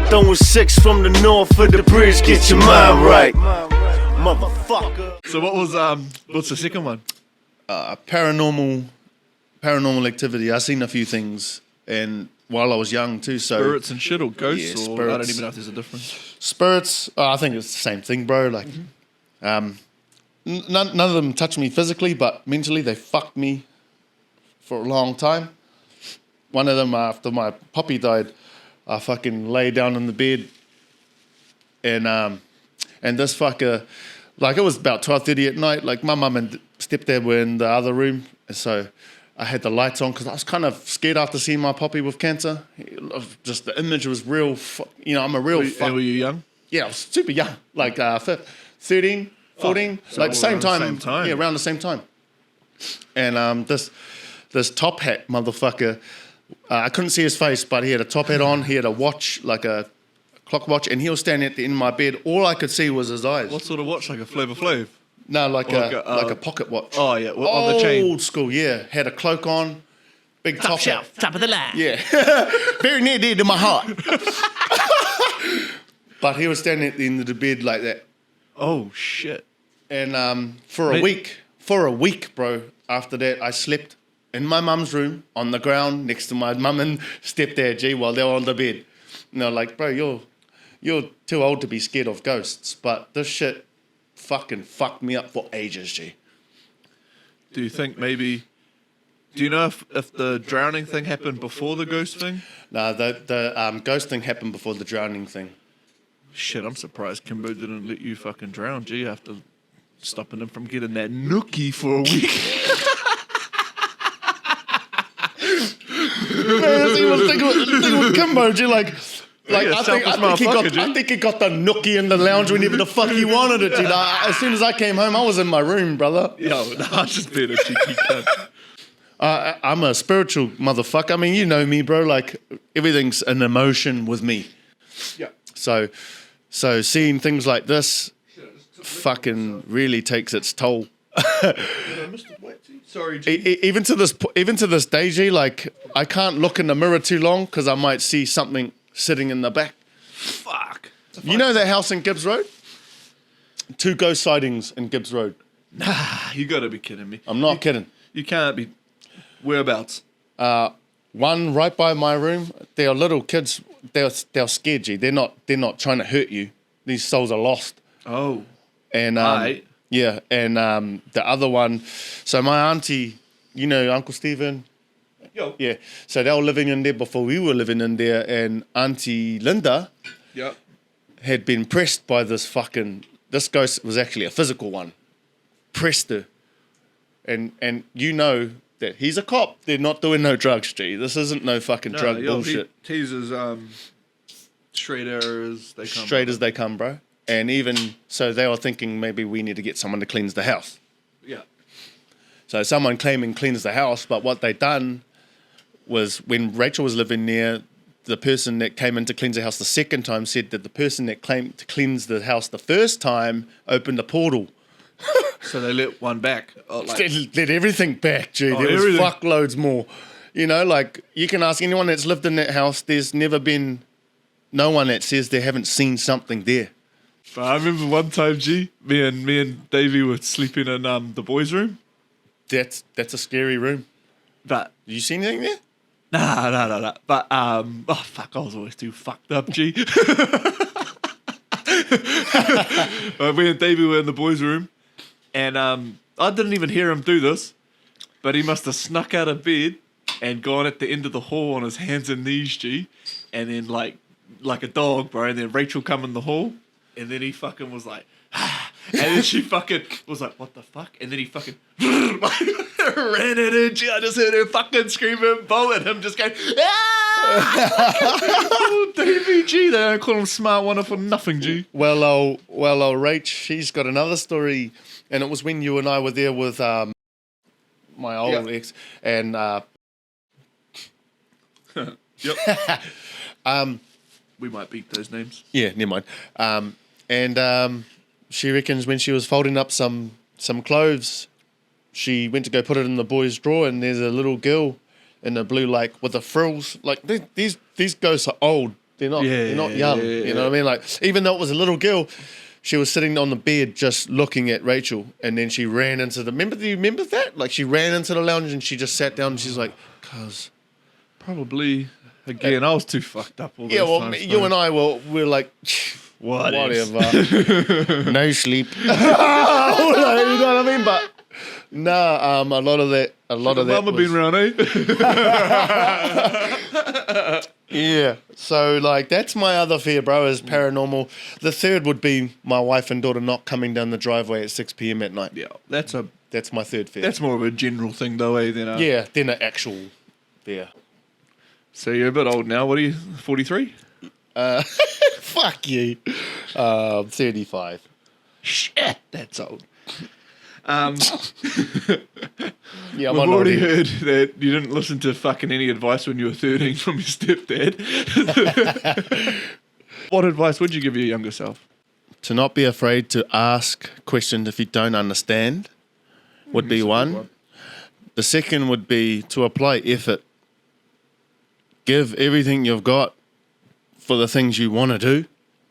Throwing six from the north for the bridge, get your mind right. Motherfucker. So what was what's the second one? Paranormal activity. I seen a few things, and while I was young too. So Spirits and shit, or ghosts, Yeah, or I spirits. don't even know if there's a difference. spirits. I think it's the same thing, bro. Like, none of them touched me physically, but mentally they fucked me for a long time. One of them, after my puppy died, I fucking lay down in the bed, and this fucker, like, it was about 12:30 at night. Like, my mum and stepdad were in the other room, and so I had the lights on because I was kind of scared after seeing my puppy with cancer. Just the image was real. I'm a real. Were you young? Yeah, I was super young, like 13, 14, like around the same time. Yeah, around the same time. And this top hat motherfucker, I couldn't see his face, but he had a top hat on. He had a watch, like a clock watch, and he was standing at the end of my bed. All I could see was his eyes. What sort of watch? Like a Flavor Flav? No, like Like a pocket watch. Oh yeah, on the chain. Old school, yeah. Had a cloak on, big top hat. top of the line. Yeah, very near dear to my heart. But he was standing at the end of the bed like that. Oh shit. And for a week, bro, after that, I slept in my mum's room on the ground next to my mum and stepdad, G, while they were on the bed. And they're like, bro, you're too old to be scared of ghosts. But this shit fucking fucked me up for ages, G. Do you think maybe? Do you know if the drowning thing happened before the ghost thing? No, the ghost thing happened before the drowning thing. Shit, I'm surprised Kimbo didn't let you fucking drown, G, after stopping him from getting that nookie for a week. He was thinking with Kimbo, G, like Yeah, I selfish think he got the nookie in the lounge whenever the fuck he wanted it, G. Like, as soon as I came home, I was in my room, brother. Yo, no, I'm just being a cheeky cunt. I'm a spiritual motherfucker. I mean, you know me, bro. Like, everything's an emotion with me. Yeah. So seeing things like this fucking really takes its toll. Sorry, G. Even to this day, G, like, I can't look in the mirror too long because I might see something sitting in the back. Fuck. You know that house in Gibbs Road? 2 ghost sightings in Gibbs Road. Nah, you gotta be kidding me. I'm not kidding. You can't be. Whereabouts? One right by my room. They are little kids. They're scared, G. They're not trying to hurt you. These souls are lost. Oh. And Right. yeah, and the other one. So my auntie, you know Uncle Stephen. Yo. Yeah. So they were living in there before we were living in there, and Auntie Linda Yep. had been pressed by this ghost was actually a physical one. Pressed her. And you know that he's a cop. They're not doing no drugs, G. This isn't no fucking drug bullshit. Teasers, straight errors, they come. Straight as they come, bro. And even so, they were thinking maybe we need to get someone to cleanse the house. Yeah. So someone came and cleansed the house, but what they done was when Rachel was living there, the person that came in to cleanse the house the second time said that the person that claimed to cleanse the house the first time opened a portal. So they let one back. Oh, like, Let everything back, G. There was everything. fuckloads more. You know, like, you can ask anyone that's lived in that house, there's never been no one that says they haven't seen something there. but I remember one time, G, me and Davey were sleeping in the boys' room. That's a scary room. But Did you see anything there? nah. But oh fuck, I was always too fucked up, G. Me and Davey were in the boys' room, and I didn't even hear him do this, but he must have snuck out of bed and gone at the end of the hall on his hands and knees, G, and then like a dog, bro. And then Rachel come in the hall, and then he fucking was like, and then she fucking was like, what the fuck? And then he fucking ran it in, G. I just heard her fucking screaming, Bo, and him just going, oh, Davey, G. They don't call him Smart Wonder for nothing, G. Well, old Rach, she's got another story, and it was when you and I were there with my old ex, and Yep. We might beat those names. yeah, never mind. And she reckons when she was folding up some clothes, she went to go put it in the boys' drawer, and there's a little girl in the blue, like with the frills. Like these ghosts are old, They're not young. You know what I mean? Like, even though it was a little girl, she was sitting on the bed just looking at Rachel, and then she ran into the. Do you remember that? Like, she ran into the lounge and she just sat down and she's like, "Cuz." Probably. Again, I was too fucked up all those times. You and I were like, whatever. No sleep. You know what I mean? But nah, a lot of that. Mama been around, eh? Yeah. So like, that's my other fear, bro. Is paranormal. The third would be my wife and daughter not coming down the driveway at 6 p.m. at night. Yeah, that's my third fear. That's more of a general thing, though, eh? Than than an actual fear. So you're a bit old now. What are you? 43? Fuck you. 35. Shit, that's old. Yeah, I've already heard that you didn't listen to fucking any advice when you were 13 from your stepdad. What advice would you give your younger self? To not be afraid to ask questions if you don't understand would be one. The second would be to apply effort. Give everything you've got for the things you want to do.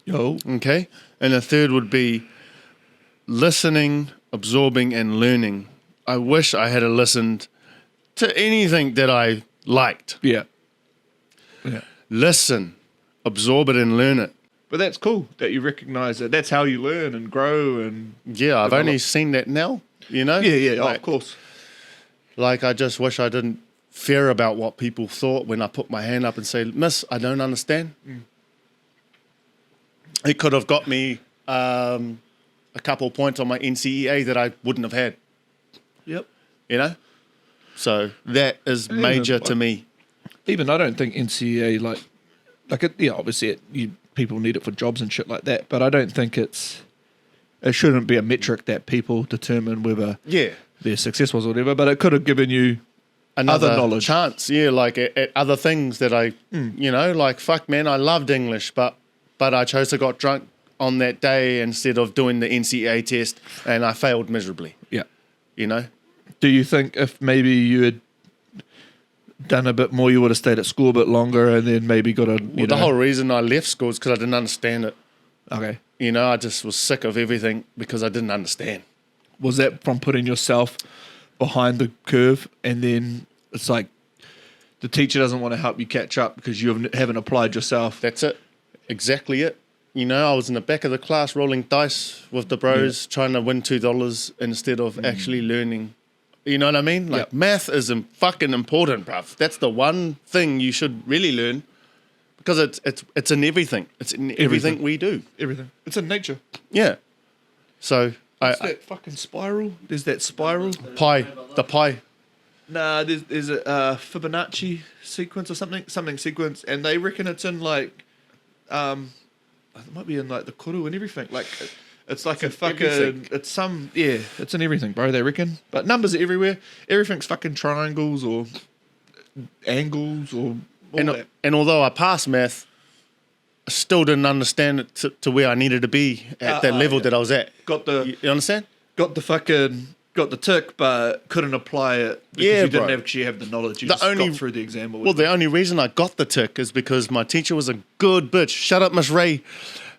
Yo. Okay? And the third would be listening, absorbing, and learning. I wish I had listened to anything that I liked. Yeah. Listen, absorb it, and learn it. But that's cool that you recognise that that's how you learn and grow and... Yeah, I've only seen that now, you know? Yeah, like, of course. Like, I just wish I didn't fear about what people thought when I put my hand up and say, "Miss, I don't understand." It could have got me a couple points on my NCEA that I wouldn't have had. Yep. You know? So that is major to me. Even I don't think NCEA, obviously people need it for jobs and shit like that, but I don't think it shouldn't be a metric that people determine whether they're successful or whatever, but it could have given you another other knowledge. Chance, like at other things that I, like, fuck, man, I loved English, but I chose to got drunk on that day instead of doing the NCEA test, and I failed miserably. Yeah. You know? Do you think if maybe you had done a bit more, you would have stayed at school a bit longer and then maybe got a... The whole reason I left school is because I didn't understand it. Okay. You know, I just was sick of everything because I didn't understand. Was that from putting yourself behind the curve, and then it's like the teacher doesn't want to help you catch up because you haven't applied yourself? That's it. Exactly it. You know, I was in the back of the class rolling dice with the bros, trying to win $2 instead of actually learning. You know what I mean? Like, math is fucking important, bruv. That's the one thing you should really learn, because it's in everything. It's in everything we do. Everything. It's in nature. Yeah. So What's that fucking spiral? There's that spiral. The pi. Nah, there's a Fibonacci sequence or something sequence, and they reckon it's in like, it might be in like the kuru and everything. Like, it's like a fucking, everything. It's in everything, bro. They reckon, but numbers are everywhere. Everything's fucking triangles or angles or all that. And although I passed math, I still didn't understand it to where I needed to be at that level that I was at. You understand? Got the tick, but couldn't apply it because you didn't actually have the knowledge. You just got through the exam. The only reason I got the tick is because my teacher was a good bitch. Shut up, Miss Ray.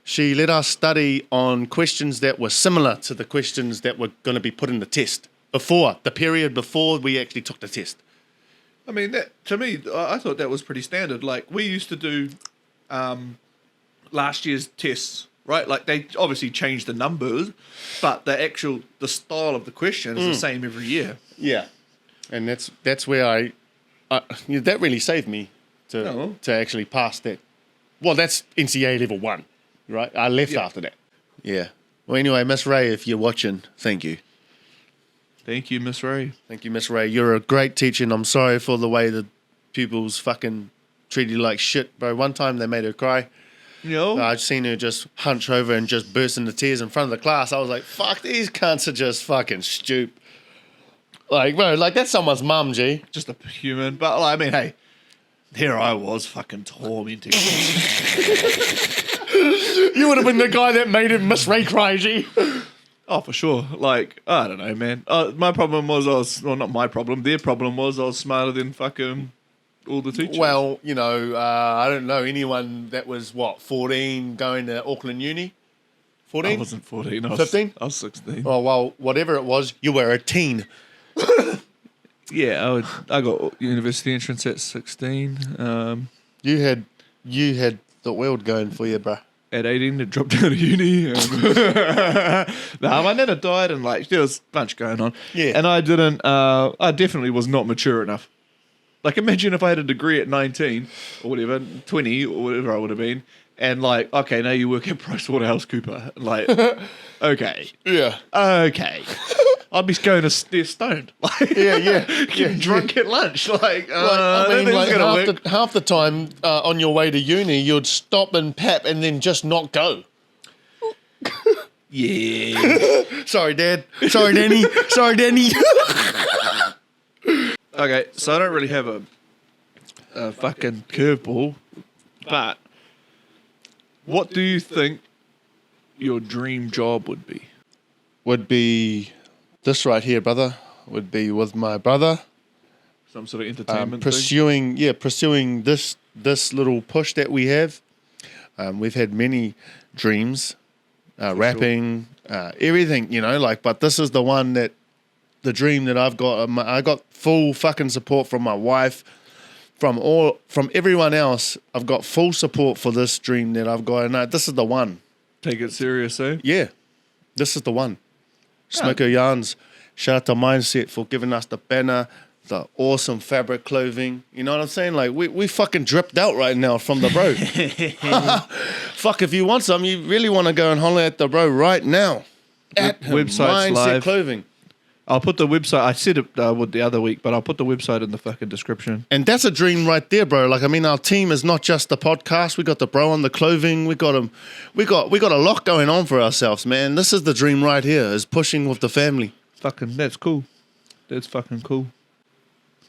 She let us study on questions that were similar to the questions that were going to be put in the test the period before we actually took the test. I mean, that to me, I thought that was pretty standard. Like, we used to do last year's tests, right? Like, they obviously changed the numbers, but the style of the question is the same every year. Yeah, and that's where that really saved me to actually pass that. Well, that's NCAA level 1, right? I left after that. Yeah. Well, anyway, Miss Ray, if you're watching, thank you. Thank you, Miss Ray. Thank you, Miss Ray. You're a great teacher, and I'm sorry for the way the pupils fucking treated you like shit, bro. One time they made her cry. I'd seen her just hunch over and just burst into tears in front of the class. I was like, fuck, these cunts are just fucking stupid. Like, bro, like, that's someone's mum, G. Just a human. But, I mean, hey, here I was fucking tormenting. You would have been the guy that made him Miss Ray cry, G. Oh, for sure. Like, I don't know, man. My problem was not my problem. Their problem was I was smarter than fucking all the teachers? Well, I don't know anyone that was 14 going to Auckland Uni. 14? I wasn't 14. I was 15? I was 16. Oh well, whatever it was, you were a teen. Yeah, I got university entrance at 16. You had the world going for you, bruh. At 18, it dropped out of uni. My nana died, and there was a bunch going on. Yeah. And I didn't. I definitely was not mature enough. Imagine if I had a degree at 19 or whatever, 20 or whatever I would have been, and okay, now you work at PricewaterhouseCooper. Okay. Yeah. Okay. I'd be going to stare stoned. Getting drunk at lunch. Half the time on your way to uni, you'd stop and pap and then just not go. Yeah. Sorry, Dad. Sorry, Danny. Sorry, Danny. Okay, so I don't really have a fucking curveball, but what do you think your dream job would be? Would be this right here, brother. Would be with my brother. Some sort of entertainment thing? Pursuing this little push that we have. We've had many dreams, rapping, everything, but this is the dream that I've got. I got full fucking support from my wife, from everyone else. I've got full support for this dream that I've got, and this is the one. Take it serious, eh? Yeah, this is the one. Smoko Yarnz, shout out to Mindset for giving us the banner, the awesome fabric clothing. You know what I'm saying? We fucking dripped out right now from the bro. Fuck, if you want some, you really want to go and holler at the bro right now. At website's Mindset live. Clothing. I'll put the website. I said it the other week, but I'll put the website in the fucking description. And that's a dream right there, bro. Our team is not just the podcast. We got the bro on the clothing. We got him. We got a lot going on for ourselves, man. This is the dream right here. Is pushing with the family. Fucking, that's cool. That's fucking cool.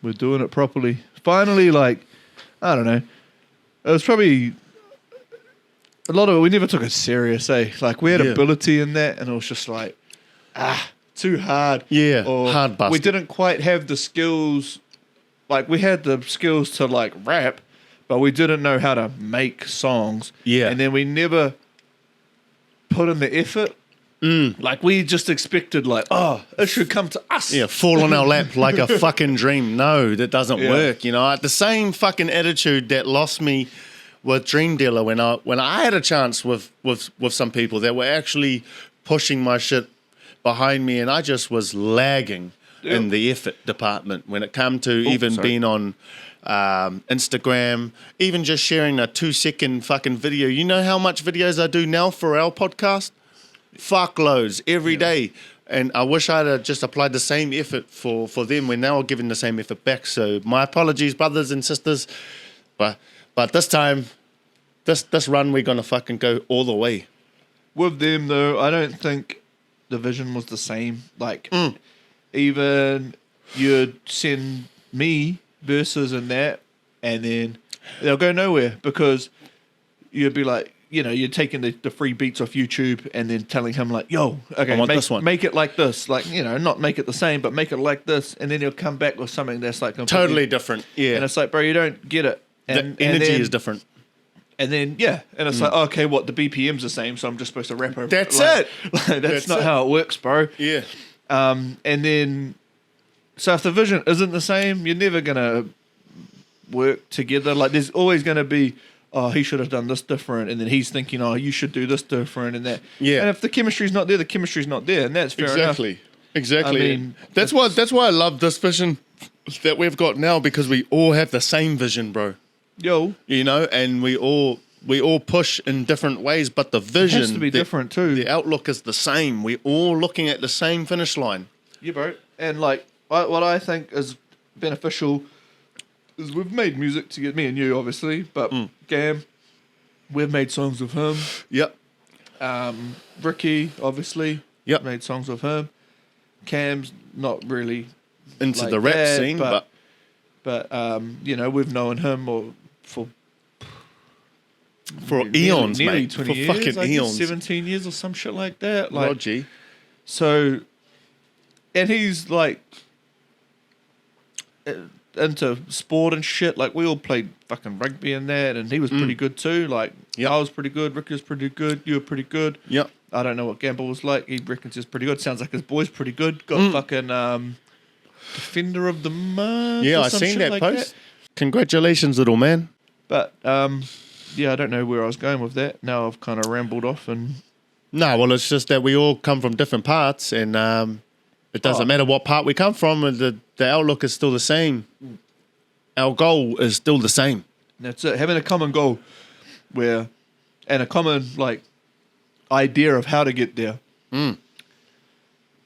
We're doing it properly. Finally, I don't know. It was probably a lot of it. We never took it serious, eh? We had ability in that, and it was just too hard. Yeah, or hard busted. We didn't quite have the skills. We had the skills to rap, but we didn't know how to make songs. Yeah. And then we never put in the effort. We just expected it should come to us. Yeah, fall on our lap like a fucking dream. No, that doesn't work. The same fucking attitude that lost me with Dream Dealer when I had a chance with some people that were actually pushing my shit behind me, and I just was lagging in the effort department when it come to being on Instagram, even just sharing a 2-second fucking video. You know how much videos I do now for our podcast? Fuckloads every day. And I wish I'd have just applied the same effort for them when they were giving the same effort back. So my apologies, brothers and sisters. But this time, this run, we're going to fucking go all the way. With them, though, I don't think the vision was the same. Even you'd send me verses and that, and then they'll go nowhere because you'd be you're taking the free beats off YouTube and then telling him yo, okay, this one. Make it like this, not make it the same, but make it like this, and then he'll come back with something that's totally different. Yeah, and it's bro, you don't get it. And the energy is different. And then and it's okay, what, the BPM's the same, so I'm just supposed to rap over. That's it. That's not how it works, bro. Yeah. And then, so if the vision isn't the same, you're never gonna work together. There's always gonna be, he should have done this different, and then he's thinking, you should do this different, and that. Yeah. And if the chemistry's not there, the chemistry's not there, and that's fair enough. Exactly. I mean, that's why I love this vision that we've got now, because we all have the same vision, bro. Yo. And we all push in different ways, but the vision has to be different too. The outlook is the same. We're all looking at the same finish line. Yeah, bro. And what I think is beneficial is we've made music to get me and you, obviously, but Gam, we've made songs with him. Yep. Ricky, obviously, yep, made songs with him. Cam's not really into the rap scene, but we've known him for eons, nearly mate. 20 for years, fucking eons. 17 years or some shit like that. Rogie. So, and he's into sport and shit. Like, we all played fucking rugby and that, and he was pretty good too. Like, Yep. I was pretty good, Ricky was pretty good, you were pretty good. Yep. I don't know what Gamble was like. He reckons he's pretty good. Sounds like his boy's pretty good. Got fucking defender of the month. Yeah, or I some seen shit that like post. Congratulations, little man. But yeah, I don't know where I was going with that. Now I've kind of rambled off and No, well, it's just that we all come from different parts, and it doesn't matter what part we come from. The outlook is still the same. Our goal is still the same. that's it. Having a common goal, and a common like idea of how to get there,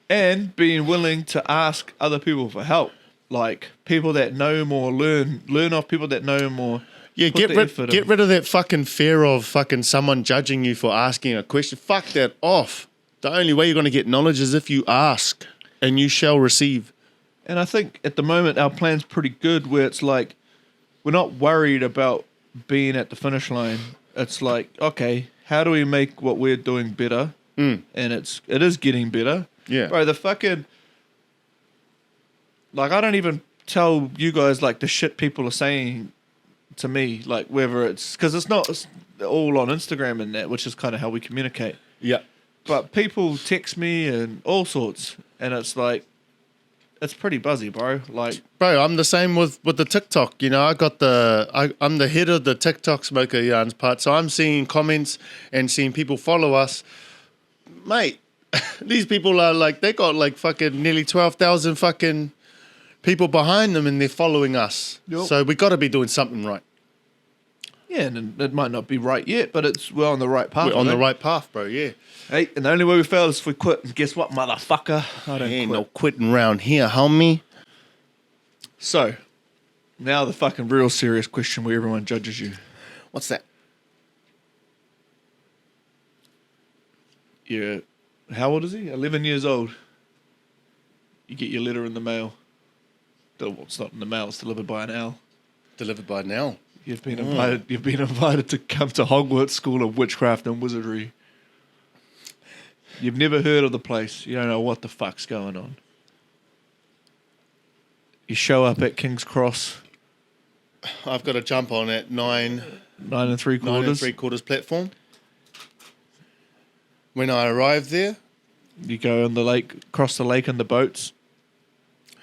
and being willing to ask other people for help, like people that know more, learn off people that know more. Yeah, Put the effort get in. rid of that fucking fear of fucking someone judging you for asking a question. Fuck that off. The only way you're going to get knowledge is if you ask, and you shall receive. And I think at the moment our plan's pretty good, where it's like we're not worried about being at the finish line. It's like, okay, how do we make what we're doing better? And it is getting better. Yeah. Bro, the fucking, like, I don't even tell you guys like the shit people are saying to me, like whether it's because it's not all on Instagram and that, which is kind of how we communicate. Yeah. But people text me and all sorts, and it's like, it's pretty buzzy, bro. Like, Bro, I'm the same with the TikTok. You know, I'm the head of the TikTok Smoko Yarnz part, so I'm seeing comments and seeing people follow us. Mate, these people are like, they got like fucking nearly 12,000 fucking people behind them, and they're following us. Yep. So we got to be doing something right. yeah, and it might not be right yet, but we're on the right path. We're on the right path, bro, yeah. Hey, and the only way we fail is if we quit. And guess what, motherfucker? I don't Ain't quit. no quitting round here, homie. So, now the fucking real serious question where everyone judges you. What's that? Yeah. How old is he? 11 years old. You get your letter in the mail. Well, it's not in the mail, it's delivered by an owl. Delivered by now. You've been invited to come to Hogwarts School of Witchcraft and Wizardry. You've never heard of the place. You don't know what the fuck's going on. You show up at King's Cross, I've got to jump on at 9 9 3/4. platform. When I arrive there, You go in the lake, cross the lake in the boats.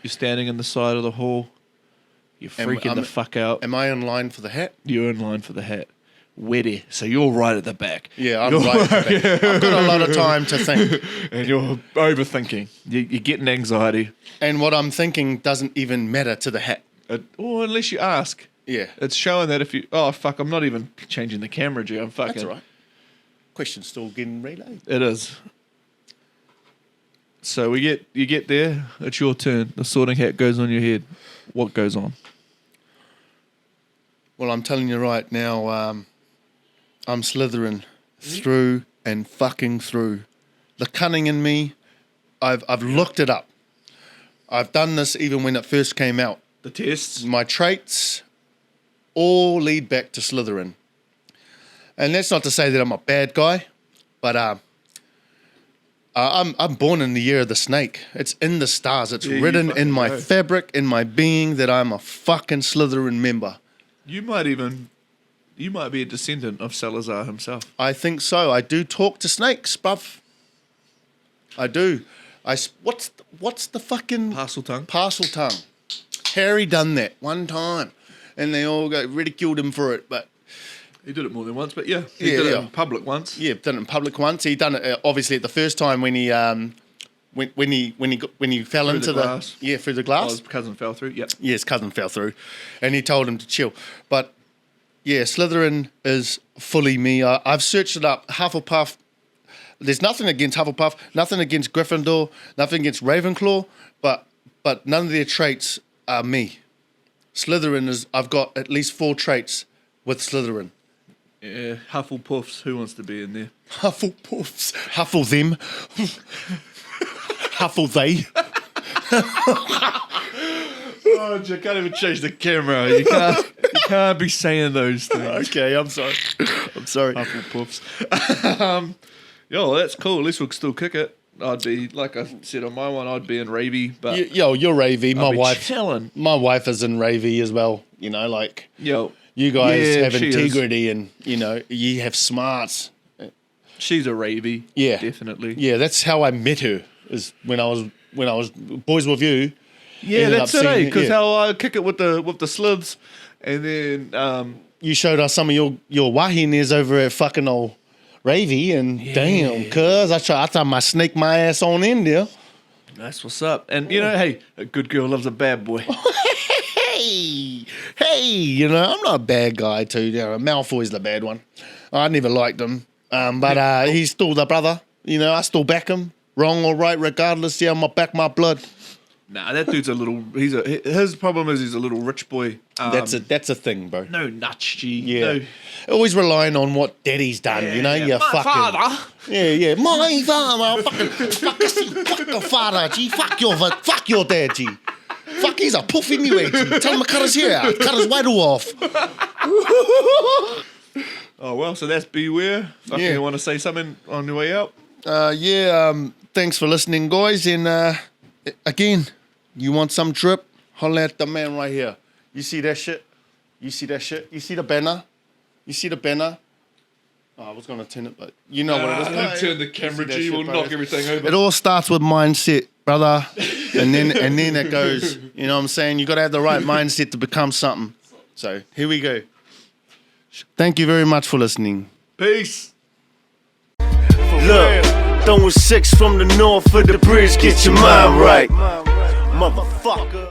You're standing in the side of the hall. You're freaking the fuck out. am I in line for the hat? You're in line for the hat. Weddy. So you're right at the back. Yeah, I'm right at the back. I've got a lot of time to think. And you're overthinking. You're getting anxiety. And what I'm thinking doesn't even matter to the hat. Or unless you ask. Yeah. It's showing that if you... Oh, fuck, I'm not even changing the camera, G. I'm fucking... That's all right. Question's still getting relayed. It is. So you get there. It's your turn. The sorting hat goes on your head. What goes on? Well, I'm telling you right now, I'm slithering through and fucking through. The cunning in me, I've looked it up. I've done this even when it first came out. The tests. My traits all lead back to Slytherin. And that's not to say that I'm a bad guy, but I'm born in the year of the snake. It's in the stars. It's Yeah, written you in my fucking know. fabric, in my being, that I'm a fucking Slytherin member. You might be a descendant of Salazar himself. I think so. I do talk to snakes, bruv. I do. What's the fucking... Parcel tongue. Parcel tongue. Harry done that one time, and they all ridiculed him for it, but... He did it more than once, but yeah. He Yeah, did it yeah. in public once. Yeah, done it in public once. He done it obviously at the first time when he when he fell Through into the glass. through the Oh, glass. his cousin fell through. Yep. Yeah, his cousin fell through, and he told him to chill. But yeah, Slytherin is fully me. I've searched it up. Hufflepuff. There's nothing against Hufflepuff, nothing against Gryffindor, nothing against Ravenclaw, but none of their traits are me. Slytherin is. I've got at least 4 traits with Slytherin. Yeah. Hufflepuffs. Who wants to be in there? Hufflepuffs. Huffle them. Huffle they. Oh, you can't even change the camera. You can't be saying those things. Okay, I'm sorry. I'm sorry. Hufflepuffs. Yo, that's cool. At least we'll still kick it. I'd be, like I said on my one, I'd be in Ravy, but You're ravey. I'd be chilling. My wife is in ravey as well. You know, like Yo, you guys yeah, have she is. integrity, and you know you have smarts. She's a Ravy. Yeah, definitely. Yeah, that's how I met her. Is when I was boys with you. Yeah, ended that's up it, seeing Because yeah. how I kick it with the slivs, and then You showed us some of your wahines over at fucking old Ravy, and damn, cuz I tried my snake my ass on in there. that's what's up. And you know, hey, a good girl loves a bad boy. Hey, you know, I'm not a bad guy too. You know, Malfoy's the bad one. I never liked him, but he's still the brother. You know, I still back him, wrong or right, regardless. Yeah, I'm gonna back my blood. Nah, that dude's a little. His problem is he's a little rich boy. That's a thing, bro. No nuts, G. Yeah, No. always relying on what daddy's done. You know, you My fucking father. yeah. My father, fuck your father, G. Fuck your dad, G. Fuck, he's a puff anyway, G. Tell him to cut his hair out, cut his whittle off. Oh well, so that's beware. Fucking, Yeah. you want to say something on your way out? Thanks for listening, guys. And again, you want some drip? Holla at the man right here. You see that shit? You see that shit? You see the banner? You see the banner? Oh, I was gonna turn it, but you know what it is. Don't turn the camera, that G. shit, We'll bro. knock everything over. It all starts with mindset, brother, and then it goes. You know what I'm saying? You got to have the right mindset to become something. So here we go. Thank you very much for listening. Peace. Look, throwing six from the north of the bridge, get your mind right. Motherfucker.